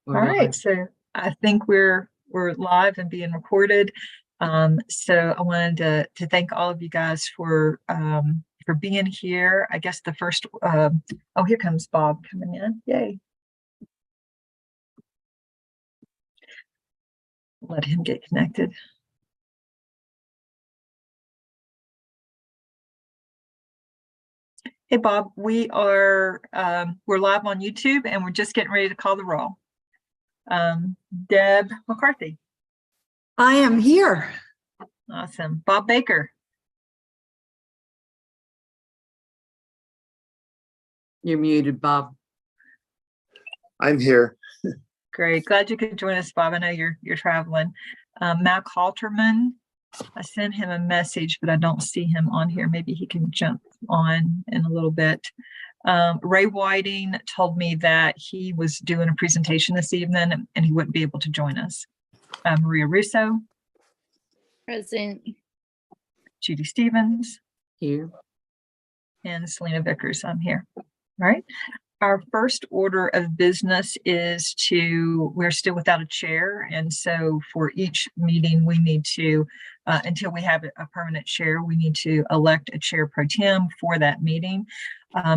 All right, so I think we're live and being recorded. So I wanted to thank all of you guys for being here. I guess the first oh, here comes Bob coming in. Yay. Let him get connected. Hey Bob, we're live on YouTube and we're just getting ready to call the roll. Deb McCarthy. I am here. Awesome. Bob Baker. You're muted, Bob. I'm here. Great. Glad you could join us, Bob. I know you're traveling. Mac Halterman. I sent him a message, but I don't see him on here. Maybe he can jump on in a little bit. Ray Whiting told me that he was doing a presentation this evening and he wouldn't be able to join us. Maria Russo. Present. Judy Stevens. Here. And Selena Vickers. I'm here. All right. Our first order of business is we're still without a chair. And so for each meeting, we need to, until we have a permanent chair, we need to elect a chair pro tem for that meeting.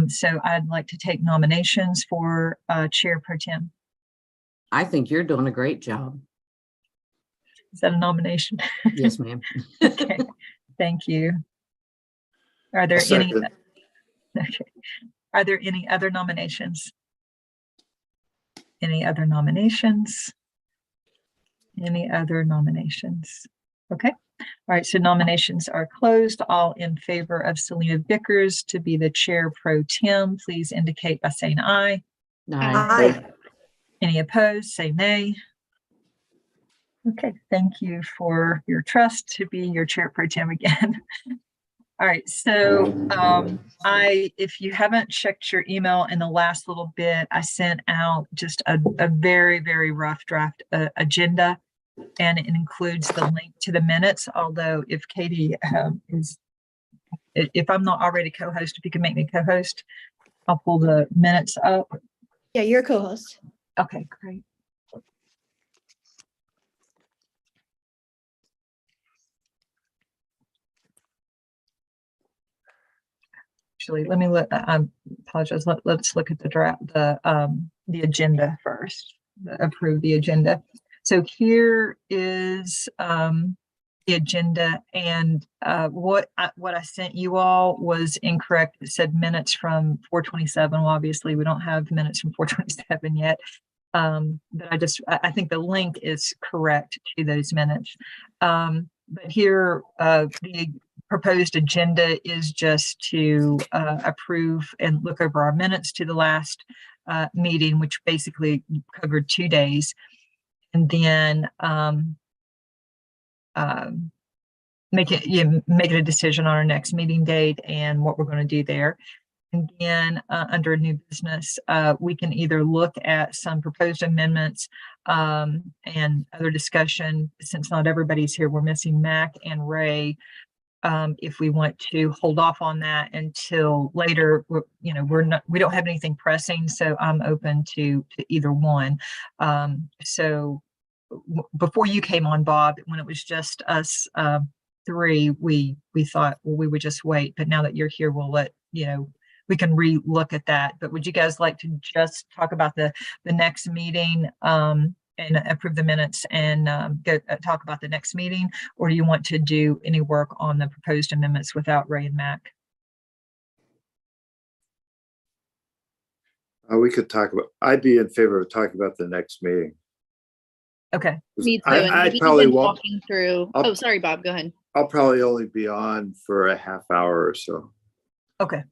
So I'd like to take nominations for chair pro tem. I think you're doing a great job. Is that a nomination? Yes, ma'am. Okay, thank you. Are there any? Okay. Are there any other nominations? Any other nominations? Any other nominations? Okay. All right. So nominations are closed. All in favor of Selena Vickers to be the chair pro tem, please indicate by saying aye. Aye. Any opposed? Say nay. Okay. Thank you for your trust to be your chair pro tem again. All right, so if you haven't checked your email in the last little bit, I sent out just a very, very rough draft agenda, and it includes the link to the minutes. Although if Katie if I'm not already co-host, if you can make me co-host, I'll pull the minutes up. Yeah, you're co-host. Okay, great. Actually, let me I apologize. Let's look at the draft, the agenda first. Approve the agenda. So here is the agenda, and what I sent you all was incorrect. It said minutes from 4/27. Well, obviously, we don't have minutes from 4/27 yet. But I think the link is correct to those minutes. But here, the proposed agenda is just to approve and look over our minutes to the last meeting, which basically covered 2 days, and then make it a decision on our next meeting date and what we're going to do there. And then under new business, we can either look at some proposed amendments and other discussion. Since not everybody's here, we're missing Mac and Ray. If we want to hold off on that until later, we don't have anything pressing, so I'm open to either one. So before you came on, Bob, when it was just us three, we thought, well, we would just wait. But now that you're here, we'll let we can re-look at that. But would you guys like to just talk about the next meeting and approve the minutes and talk about the next meeting, or do you want to do any work on the proposed amendments without Ray and Mac? We could talk about. I'd be in favor of talking about the next meeting. Okay. Me too. I probably won't. Walking through. Sorry, Bob. Go ahead. I'll probably only be on for a half hour or so. Okay.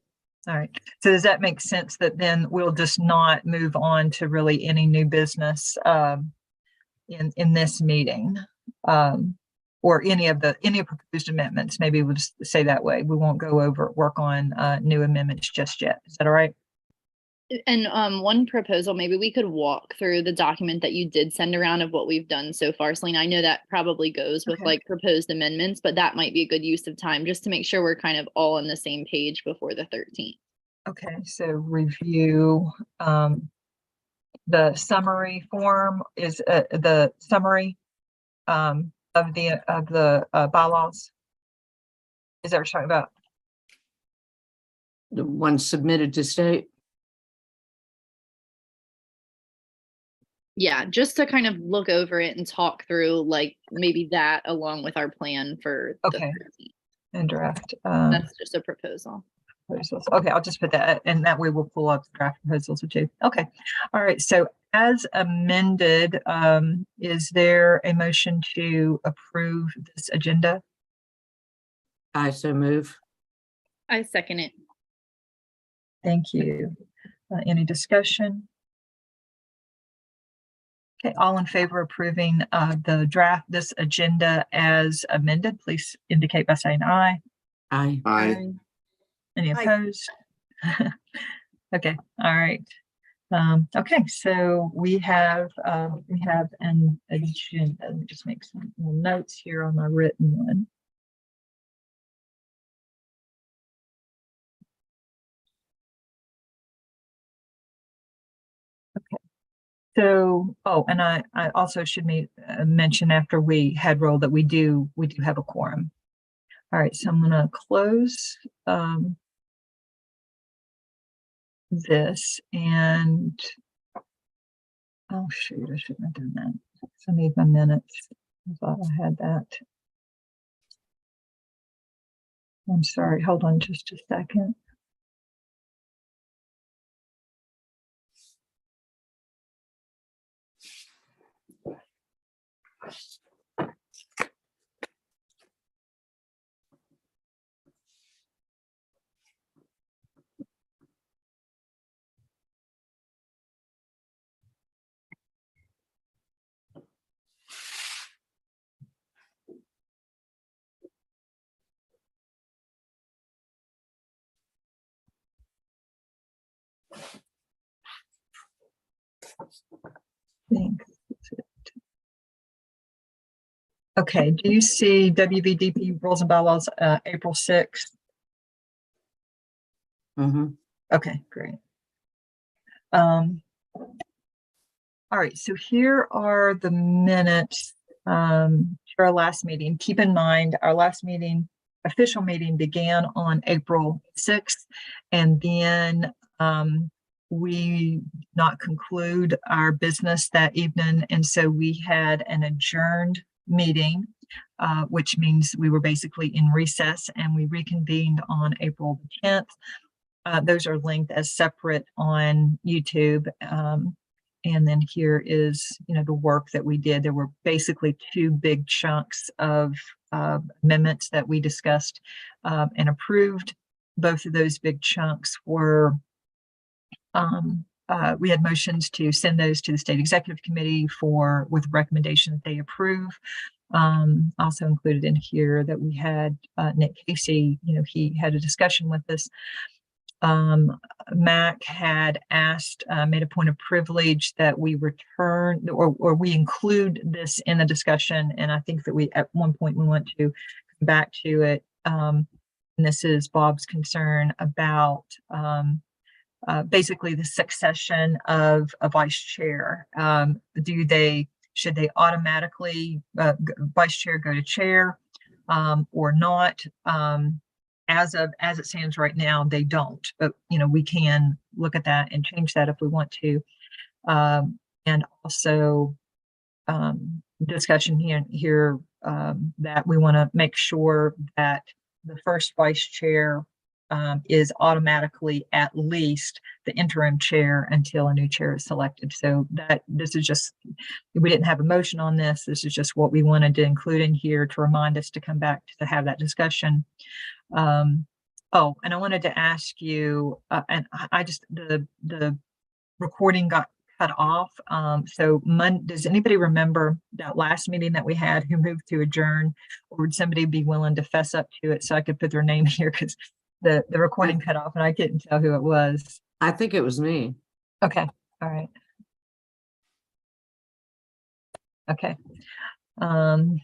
All right. So does that make sense that then we'll just not move on to really any new business in this meeting, or any proposed amendments? Maybe we'll just say that way. We won't go over work on new amendments just yet. Is that all right? And one proposal, maybe we could walk through the document that you did send around of what we've done so far, Selena. I know that probably goes with like proposed amendments, but that might be a good use of time just to make sure we're kind of all on the same page before the 13th. Okay, so review the summary form is the summary of the bylaws. Is that what you're talking about? The one submitted to state. Yeah, just to kind of look over it and talk through like maybe that along with our plan for the Okay. 13th. And draft. That's just a proposal. Proposals. Okay, I'll just put that, and that way we'll pull up the draft proposals too. Okay, all right. So as amended, is there a motion to approve this agenda? I so move. I second it. Thank you. Any discussion? Okay, all in favor of approving this agenda as amended, please indicate by saying aye. Aye. Aye. Any Aye. opposed? Okay, all right. Okay, so we have an agenda. Let me just make some little notes here on my written one. Okay. So, oh, and I also should mention after we had rolled that we do have a quorum. All right, so I'm gonna close this and oh shoot, I shouldn't have done that. I need my minutes. I thought I had that. I'm sorry, hold on just a second. Thanks. Okay, do you see WVDP rules and bylaws, April 6th? Mhm. Okay, great. All right, so here are the minutes to our last meeting. Keep in mind, our last meeting, official meeting began on April 6th, and then we did not conclude our business that evening, and so we had an adjourned meeting, which means we were basically in recess, and we reconvened on April 10th. Those are linked as separate on YouTube. And then here is, the work that we did. There were basically two big chunks of amendments that we discussed and approved. Both of those big chunks were, we had motions to send those to the State Executive Committee with recommendation that they approve. Also included in here that we had Nick Casey, he had a discussion with us. Mac had asked, made a point of privilege that we return or we include this in the discussion. And I think that at one point we want to come back to it. And this is Bob's concern about basically the succession of a vice chair. Should they automatically, vice chair go to chair or not? As it stands right now, they don't, but we can look at that and change that if we want to. And also discussion here that we want to make sure that the first vice chair is automatically at least the interim chair until a new chair is selected. So this is just, we didn't have a motion on this. This is just what we wanted to include in here to remind us to come back to have that discussion. Oh, and I wanted to ask you, and I just, the recording got cut off. So does anybody remember that last meeting that we had who moved to adjourn, or would somebody be willing to fess up to it so I could put their name here? Because the recording cut off and I couldn't tell who it was. I think it was me. Okay. All right. Okay. No,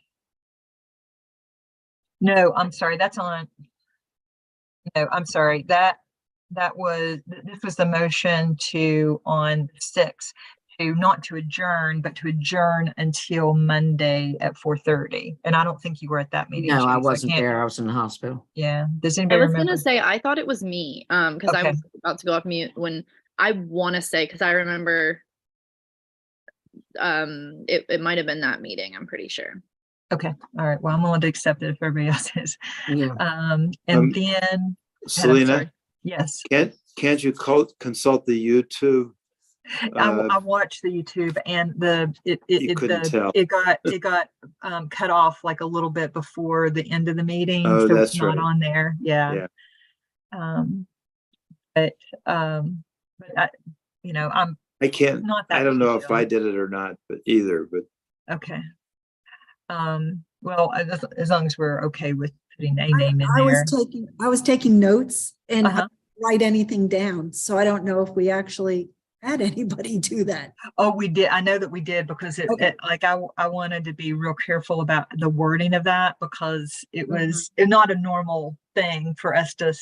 I'm sorry. That's on. No, I'm sorry. This was the motion to on 6. to not to adjourn, but to adjourn until Monday at 4:30. And I don't think you were at that meeting. No, I Chief, so wasn't can't- there. I was in the hospital. Yeah. Does I anybody was remember? gonna say, I thought it was me, because I Okay. was about to go off mute when I want to say, because I remember it might have been that meeting, I'm pretty sure. Okay. All right. Well, I'm willing to accept it if everybody else is. Yeah. And Um, then, Selena, sorry. Yes, can't you consult the YouTube? I watched the YouTube and You couldn't tell. it got cut off like a little bit before the end of the meeting. Oh, So that's it's not right. on there. Yeah. Yeah. But I, I'm I can't, not that I don't big a know if deal. I did it or not, but either, but Okay. Well, as long as we're okay with putting a name in I there. was taking notes and I Uh-huh. didn't write anything down. So I don't know if we actually had anybody do that. Oh, we did. I know that we did because Okay. I wanted to be real careful about the wording of that because it Mm-hmm. was not a normal thing for us to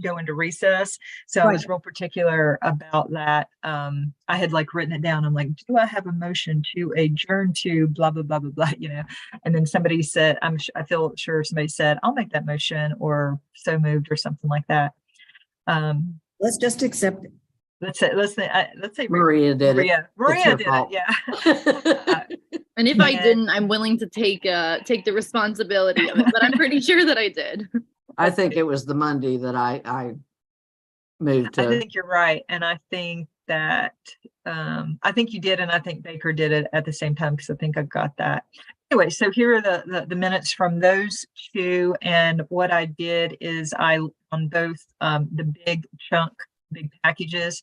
go into recess. So I was Right. real particular about that. I had like written it down. I'm like, do I have a motion to adjourn to blah, blah, blah, blah, blah, and then somebody said, I feel sure somebody said, I'll make that motion or so moved or something like that. Let's just accept it. Let's say Maria did it. Maria her did fault. it. Yeah. And if I Yeah. didn't, I'm willing to take the responsibility of it, but I'm pretty sure that I did. I think it was the Monday that I moved I to. think you're right. And I think that, I think you did. And I think Baker did it at the same time because I think I got that. Anyway, so here are the minutes from those two. And what I did is on both the big packages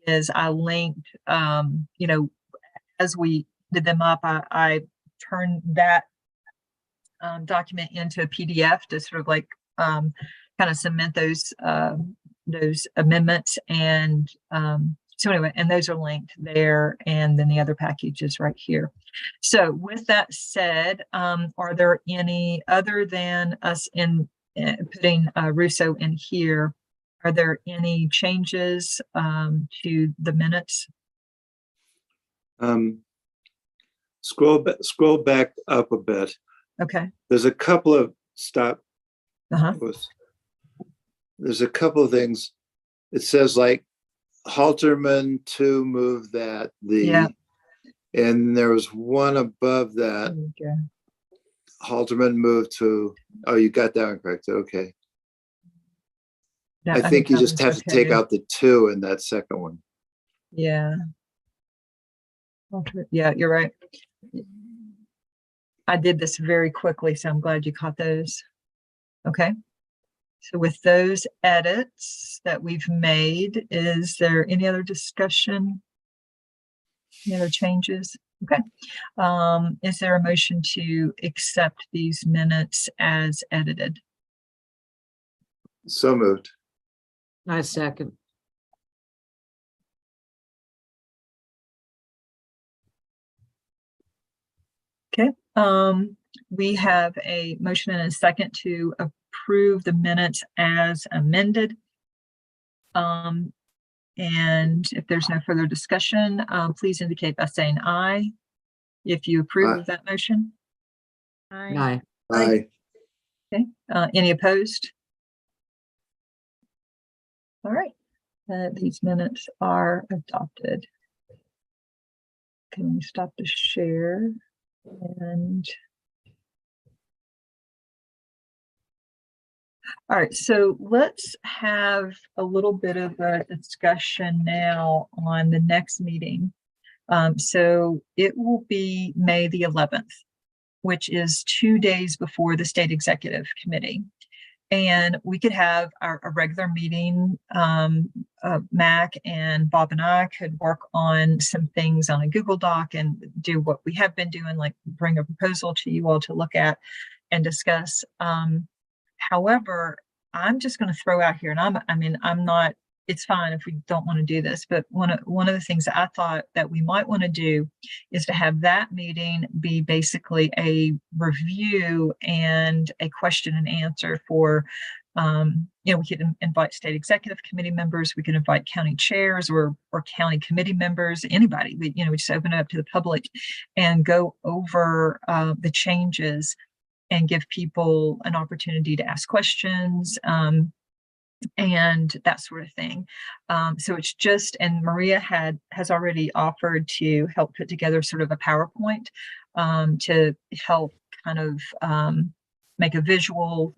is I linked, as we did them up, I turned that document into a PDF to sort of like kind of cement those amendments. And so anyway, and those are linked there. And then the other package is right here. So with that said, are there any other than us putting Russo in here? Are there any changes to the minutes? scroll back up a bit. Okay. There's a couple of Uh-huh. There's a couple of things. It says like Halterman to move that Yeah. and there was one above that. Okay. Halterman moved to, oh, you got that one correct. Okay. Yeah, I think you that just have one's to take okay. out the 2 in that second one. Yeah. Okay. Yeah, you're right. I did this very quickly, so I'm glad you caught those. Okay. So with those edits that we've made, is there any other discussion? Any other changes? Okay. Is there a motion to accept these minutes as edited? So moved. I second. Okay. We have a motion and a second to approve the minutes as amended. And if there's no further discussion, please indicate by saying aye if you approve of that motion. Aye. Aye. Okay. Any opposed? All right. These minutes are adopted. Can we stop the share? And all right, so let's have a little bit of a discussion now on the next meeting. So it will be May the 11th, which is 2 days before the State Executive Committee. And we could have a regular meeting. Mac and Bob and I could work on some things on a Google Doc and do what we have been doing, like bring a proposal to you all to look at and discuss. However, I'm just going to throw out here, and I'm not, it's fine if we don't want to do this, but one of the things that I thought that we might want to do is to have that meeting be basically a review and a question and answer for We could invite state executive committee members, we could invite county chairs or county committee members, anybody. We just open it up to the public and go over the changes and give people an opportunity to ask questions. And that sort of thing. So it's just, and Maria has already offered to help put together sort of a PowerPoint to help kind of make a visual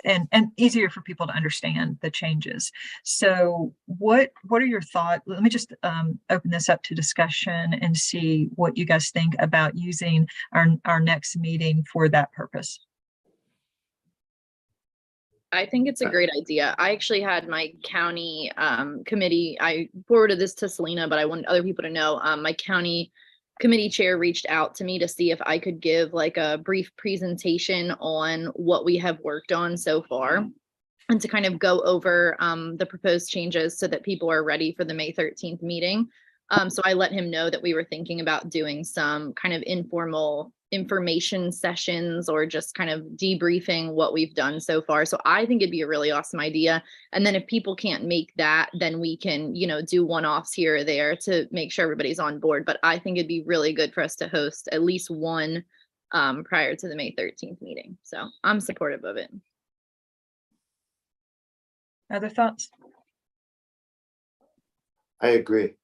and easier for people to understand the changes. So what are your thoughts? Let me just open this up to discussion and see what you guys think about using our next meeting for that purpose. I think it's a great idea. I actually had my county committee, I forwarded this to Selena, but I wanted other people to know, my county committee chair reached out to me to see if I could give like a brief presentation on what we have worked on so far and to kind of go over the proposed changes so that people are ready for the May 13th meeting. So I let him know that we were thinking about doing some kind of informal information sessions or just kind of debriefing what we've done so far. So I think it'd be a really awesome idea. And then if people can't make that, then we can, do one-offs here or there to make sure everybody's on board. But I think it'd be really good for us to host at least one prior to the May 13th meeting. So I'm supportive of it. Other thoughts? I agree.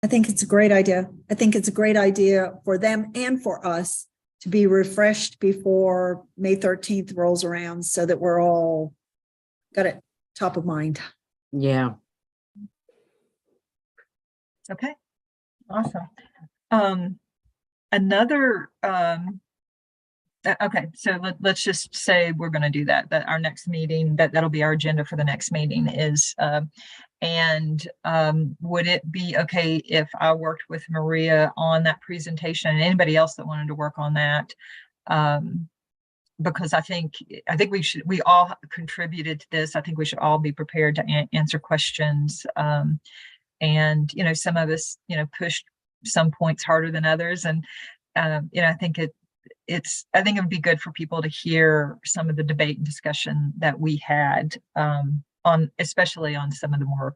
I think it's a great idea. I think it's a great idea for them and for us to be refreshed before May 13th rolls around so that we're all got it top of mind. Yeah. Okay, awesome. Okay, so let's just say we're going to do that our next meeting, that'll be our agenda for the next meeting is, would it be okay if I worked with Maria on that presentation and anybody else that wanted to work on that? Because I think we all contributed to this. I think we should all be prepared to answer questions. And, some of us, pushed some points harder than others. And, I think it would be good for people to hear some of the debate and discussion that we had especially on some of the more,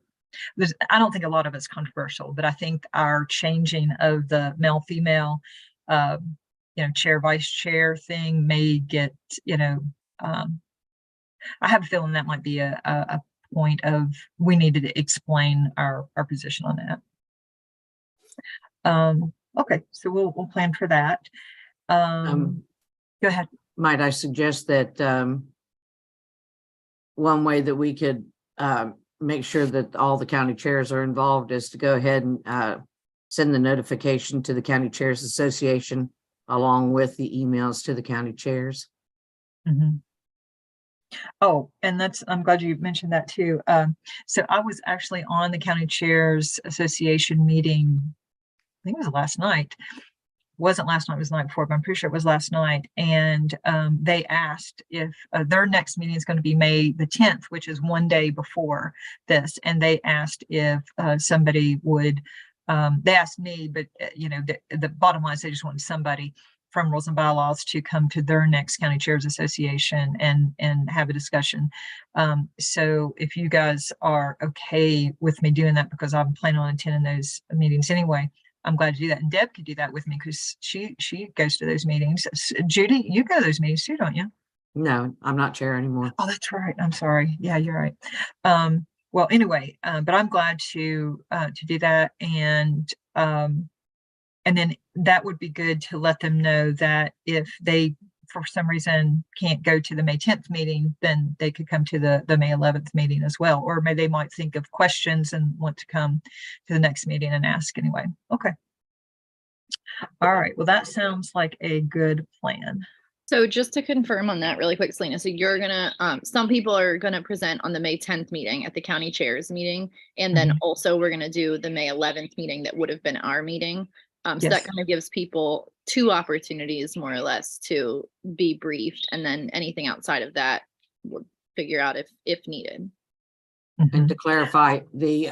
I don't think a lot of it's controversial, but I think our changing of the male-female, chair, vice chair thing may get, I have a feeling that might be a point of, we needed to explain our position on that. Okay, so we'll plan for that. Go ahead. Might I suggest that one way that we could make sure that all the county chairs are involved is to go ahead and send the notification to the County Chairs Association along with the emails to the county chairs. Mm-hmm. Oh, and I'm glad you mentioned that too. So I was actually on the County Chairs Association meeting, I think it was last night. Wasn't last night, it was the night before, but I'm pretty sure it was last night. And they asked if their next meeting is going to be May the 10th, which is one day before this. And they asked if somebody would, they asked me, but the bottom line is they just wanted somebody from Rules and Bylaws to come to their next County Chairs Association and have a discussion. So if you guys are okay with me doing that, because I'm planning on attending those meetings anyway, I'm glad to do that. And Deb could do that with me because she goes to those meetings. Judy, you go to those meetings too, don't you? No, I'm not chair anymore. Oh, that's right. I'm sorry. Yeah, you're right. Well, anyway, but I'm glad to do that. And then that would be good to let them know that if they, for some reason, can't go to the May 10th meeting, then they could come to the May 11th meeting as well. Or maybe they might think of questions and want to come to the next meeting and ask anyway. Okay. All right. Well, that sounds like a good plan. So just to confirm on that really quick, Selena, so you're gonna, some people are gonna present on the May 10th meeting at the county chairs meeting. And then also we're gonna do the May 11th meeting that would have been our meeting. So Yes. that kind of gives people two opportunities more or less to be briefed, and then anything outside of that we'll figure out if needed. And to clarify, the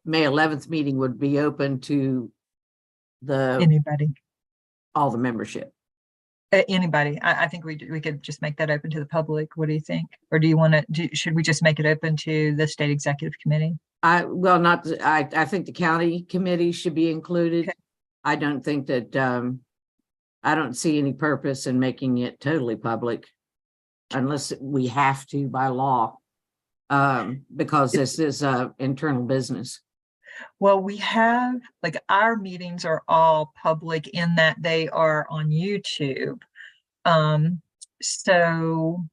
May 11th meeting would be open to Anybody. all the membership. Anybody. I think we could just make that open to the public. What do you think? Or do you want to, should we just make it open to the state executive committee? I think the county committee should be included. Okay. I don't think that, I don't see any purpose in making it totally public unless we have to by law, because this is internal business. Well, we have, like, our meetings are all public in that they are on YouTube. So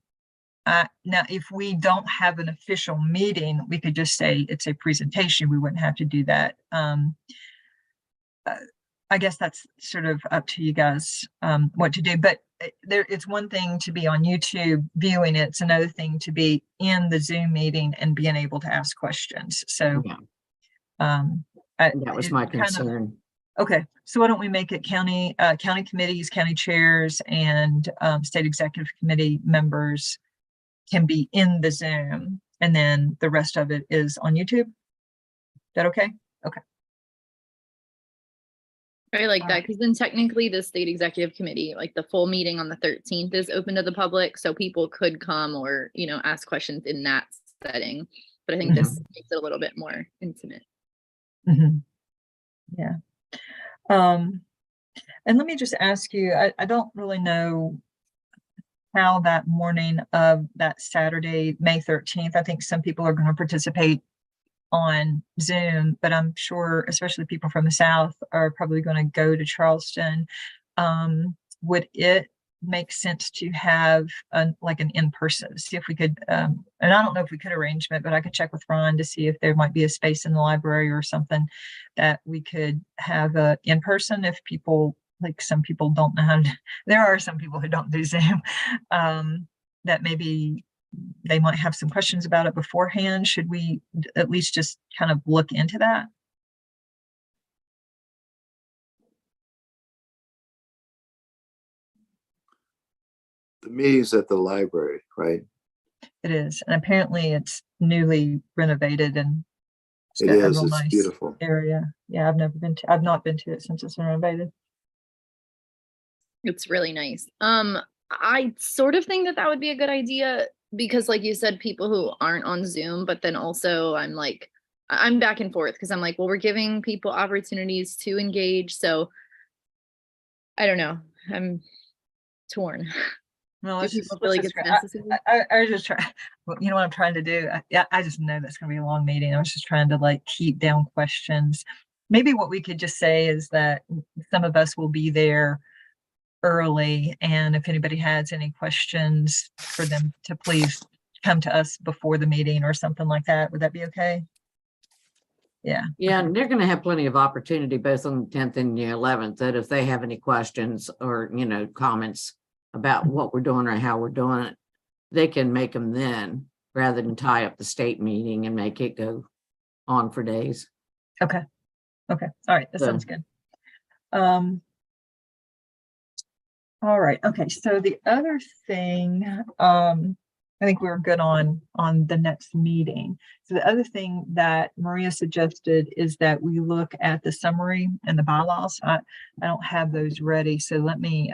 now if we don't have an official meeting, we could just say it's a presentation. We wouldn't have to do that. I guess that's sort of up to you guys, what to do, but it's one thing to be on YouTube viewing it. It's another thing to be in the Zoom meeting and being able to ask questions. So, Yeah, that was it my kind of- concern. Okay, so why don't we make it county committees, county chairs, and state executive committee members can be in the Zoom, and then the rest of it is on YouTube? Is that okay? Okay. I like All that right. because then technically the state executive committee, like the full meeting on the 13th is open to the public. So people could come or, ask questions in that setting. But I think this makes it a little bit more intimate. Mhm. Yeah. And let me just ask you, I don't really know how that morning of that Saturday, May 13th, I think some people are going to participate on Zoom, but I'm sure, especially people from the South, are probably going to go to Charleston. Would it make sense to have like an in-person, see if we could, and I don't know if we could arrange it, but I could check with Ron to see if there might be a space in the library or something that we could have in person if people, like some people don't know how to, there are some people who don't do Zoom, that maybe they might have some questions about it beforehand. Should we at least just kind of look into that? The meeting's at the library, right? It is, and apparently it's newly renovated and it's It got a is, real it's nice beautiful. area. Yeah, I've not been to it since it's renovated. It's really nice. I sort of think that would be a good idea because like you said, people who aren't on Zoom, but then also I'm back and forth because I'm like, well, we're giving people opportunities to engage. So I don't know. I'm torn. No, Do let's people just, feel like let's it's just, necessary? I was just trying, well, you know what I'm trying to do? I just know that's gonna be a long meeting. I was just trying to like keep down questions. Maybe what we could just say is that some of us will be there early, and if anybody has any questions for them to please come to us before the meeting or something like that. Would that be okay? Yeah. Yeah, and they're going to have plenty of opportunity both on the 10th and the 11th that if they have any questions or, comments about what we're doing or how we're doing it, they can make them then rather than tie up the state meeting and make it go on for days. Okay. Okay. All right. That So- sounds good. All right. Okay. So the other thing, I think we were good on the next meeting. So the other thing that Maria suggested is that we look at the summary and the bylaws. I don't have those ready, so let me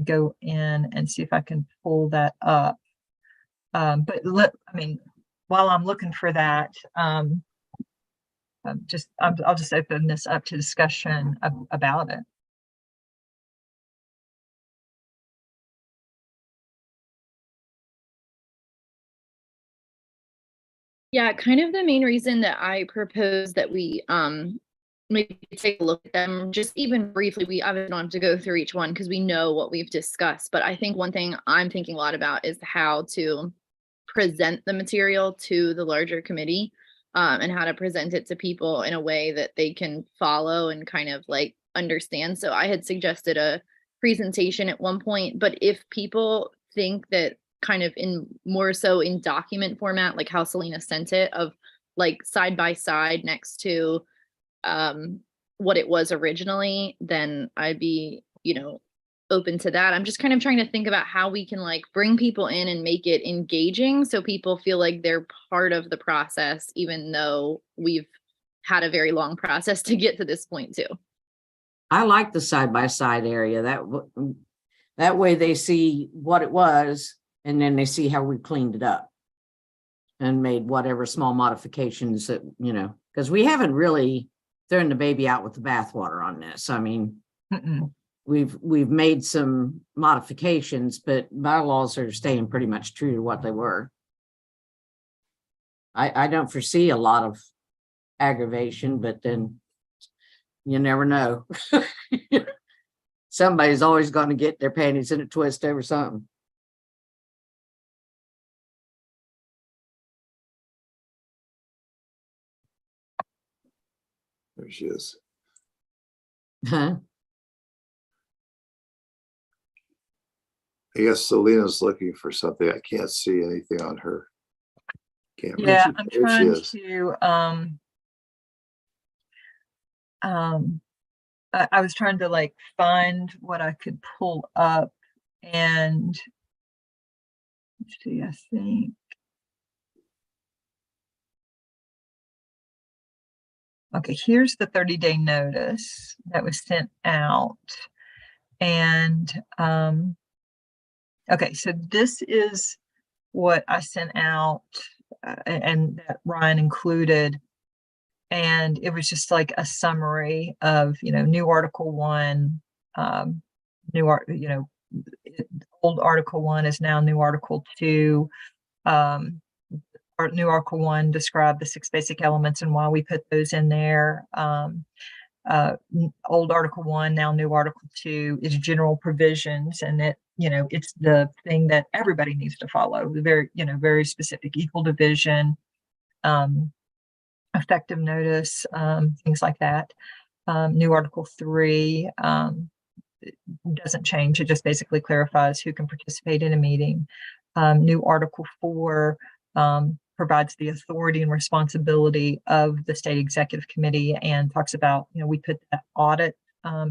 go in and see if I can pull that up. But while I'm looking for that, I'll just open this up to discussion about it. Yeah, kind of the main reason that I propose that we maybe take a look at them just even briefly. We obviously don't have to go through each one because we know what we've discussed. But I think one thing I'm thinking a lot about is how to present the material to the larger committee and how to present it to people in a way that they can follow and kind of like understand. So I had suggested a presentation at one point, but if people think that kind of in more so in document format, like how Selena sent it, of like side by side next to what it was originally, then I'd be, open to that. I'm just kind of trying to think about how we can like bring people in and make it engaging so people feel like they're part of the process, even though we've had a very long process to get to this point too. I like the side by side area. That way they see what it was, and then they see how we cleaned it up and made whatever small modifications that, because we haven't really thrown the baby out with the bathwater on this. I mean, Mm-mm. we've made some modifications, but bylaws are staying pretty much true to what they were. I don't foresee a lot of aggravation, but then you never know. Somebody's always going to get their panties in a twist over something. There she is. Huh? I guess Selena's looking for something. I can't see anything on her camera. Yeah, I'm There she trying is. to, I was trying to like find what I could pull up, and let's see, I think. Okay, here's the 30-day notice that was sent out. And okay, so this is what I sent out and that Ryan included. And it was just like a summary of, new Article 1, old Article 1 is now new Article 2. New Article 1 described the 6 basic elements and why we put those in there. Old Article 1, now new Article 2 is general provisions, and it's the thing that everybody needs to follow. The very specific equal division, effective notice, things like that. New Article 3 doesn't change. It just basically clarifies who can participate in a meeting. New Article 4 provides the authority and responsibility of the state executive committee and talks about, we put that audit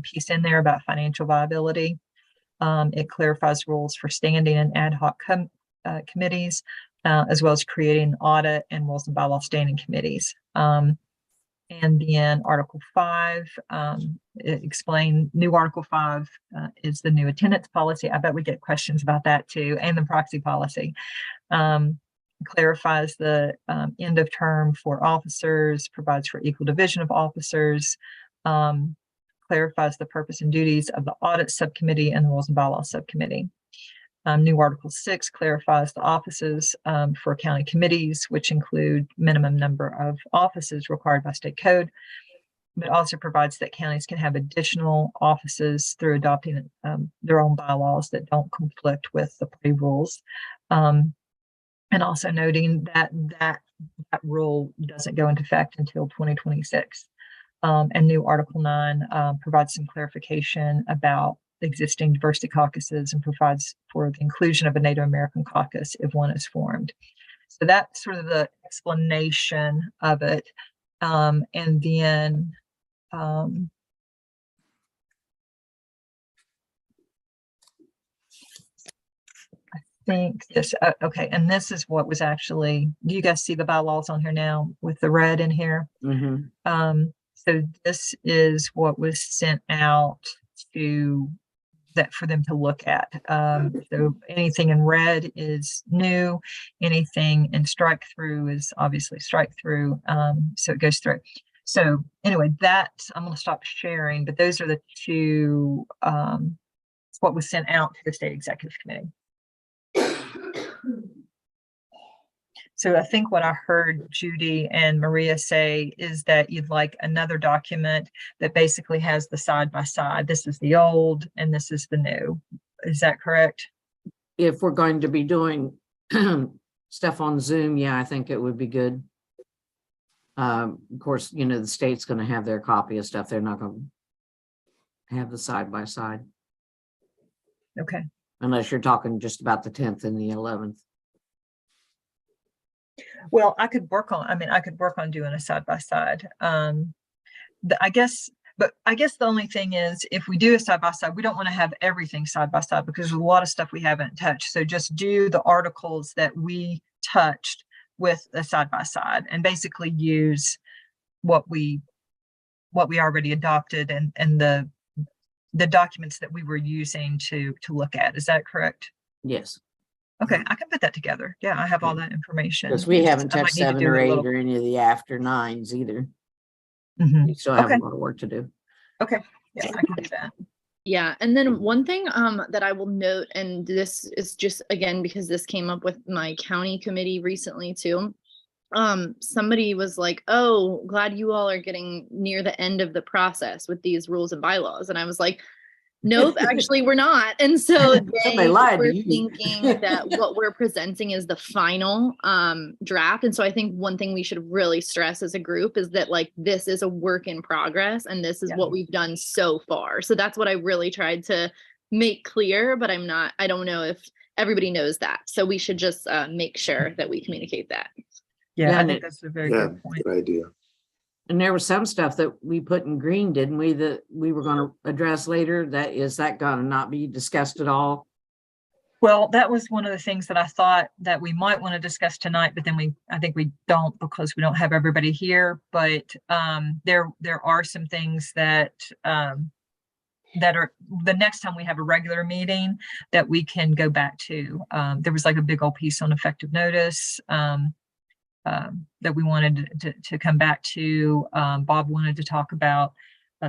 piece in there about financial viability. It clarifies rules for standing and ad hoc committees, as well as creating audit and rules and bylaw standing committees. And then Article 5, new Article 5 is the new attendance policy. I bet we get questions about that too, and the proxy policy. Clarifies the end of term for officers, provides for equal division of officers, clarifies the purpose and duties of the audit subcommittee and the rules and bylaws subcommittee. New Article 6 clarifies the offices for county committees, which include minimum number of offices required by state code, but also provides that counties can have additional offices through adopting their own bylaws that don't conflict with the party rules. And also noting that rule doesn't go into effect until 2026. And new Article 9 provides some clarification about existing diversity caucuses and provides for the inclusion of a Native American caucus if one is formed. So that's sort of the explanation of it. And then I think this, okay, and this is what was actually, do you guys see the bylaws on here now with the red in here? Mm-hmm. So this is what was sent out for them to look at. So anything in red is new, anything in strike through is obviously strike through. So it goes through. So anyway, I'm going to stop sharing, but those are the two, what was sent out to the state executive committee. So I think what I heard Judy and Maria say is that you'd like another document that basically has the side by side. This is the old and this is the new. Is that correct? If we're going to be doing stuff on Zoom, yeah, I think it would be good. Of course, the state's going to have their copy of stuff. They're not going to have the side by side. Okay. Unless you're talking just about the 10th and the 11th. Well, I could work on doing a side by side. I guess the only thing is if we do a side by side, we don't want to have everything side by side because there's a lot of stuff we haven't touched. So just do the articles that we touched with a side by side and basically use what we already adopted and the the documents that we were using to look at. Is that correct? Yes, Okay, I can put that together. Yeah, I have all that information. because we It's just- haven't I might touched need to 7 do or it a 8 little- or any of the after 9s either. Mhm. We still have a Okay. lot of work to do. Okay, yeah, I can do that. Yeah, and then one thing that I will note, and this is just again because this came up with my county committee recently too. Somebody was like, "Oh, glad you all are getting near the end of the process with these rules and bylaws," and I was like, "Nope, actually we're not." And so Somebody they lied to were you. thinking that what we're presenting is the final draft. And so I think one thing we should really stress as a group is that like this is a work in progress and this is Yeah. what we've done so far. So that's what I really tried to make clear, but I don't know if everybody knows that. So we should just make sure that we communicate that. Yeah, Yeah, I and think it- that's a very Yeah, good point. good idea. And there was some stuff that we put in green, didn't we, that we were gonna address later? Is that gonna not be discussed at all? Well, that was one of the things that I thought that we might want to discuss tonight, but then I think we don't because we don't have everybody here. But there are some things that that are the next time we have a regular meeting that we can go back to. There was like a big old piece on effective notice that we wanted to come back to. Bob wanted to talk about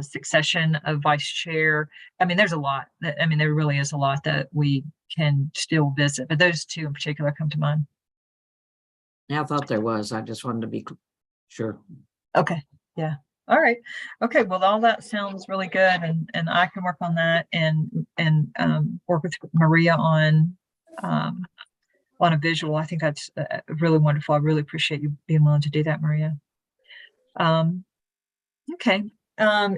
succession of vice chair. I mean, there's a lot. I mean, there really is a lot that we can still visit, but those two in particular come to mind. Yeah, I thought there was. I just wanted to be sure. Okay. Yeah. All right. Okay. Well, all that sounds really good, and I can work on that and work with Maria on a visual. I think that's really wonderful. I really appreciate you being willing to do that, Maria. Okay.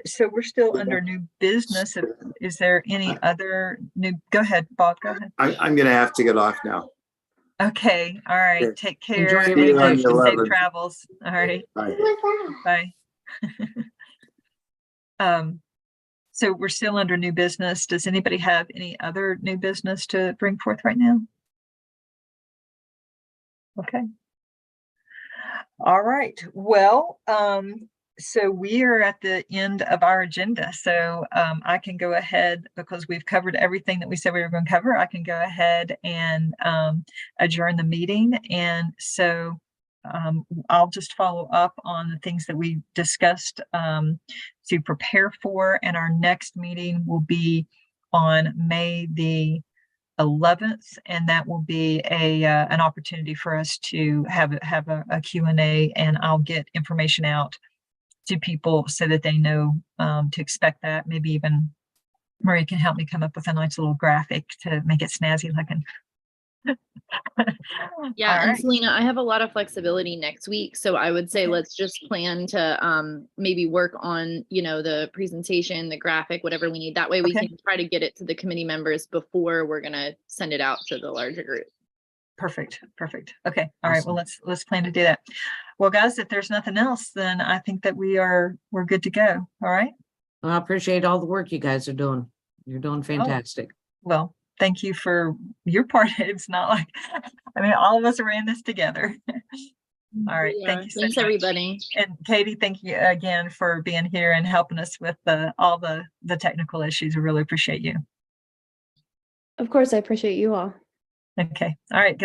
So we're still under new business. Is there any other new? Go ahead, Bob. Go ahead. I'm gonna have to get off now. Okay. All right. Okay. Take care. Enjoy your and vacation. safe travels. All right. Bye. Bye. So we're still under new business. Does anybody have any other new business to bring forth right now? Okay. All right. Well, so we are at the end of our agenda. So I can go ahead because we've covered everything that we said we were going to cover. I can go ahead and adjourn the meeting. And so I'll just follow up on the things that we discussed to prepare for. And our next meeting will be on May the 11th, and that will be an opportunity for us to have a Q&A, and I'll get information out to people so that they know to expect that. Maybe even Marie can help me come up with a nice little graphic to make it snazzy looking. Yeah, All and right. Selena, I have a lot of flexibility next week, so I would say let's just plan to maybe work on, the presentation, the graphic, whatever we need. That way we Okay. can try to get it to the committee members before we're gonna send it out to the larger group. Perfect. Okay. All right. Well, let's plan to do that. Well, guys, if there's nothing else, then I think that we're good to go. All right. Well, I appreciate all the work you guys are doing. You're doing fantastic. Well, thank you for your part. It's not like, I mean, all of us are in this together. All right. Yeah, Thank you so thanks, much. everybody. And Katie, thank you again for being here and helping us with all the technical issues. I really appreciate you. Of course, I appreciate you all. Okay. All right. Good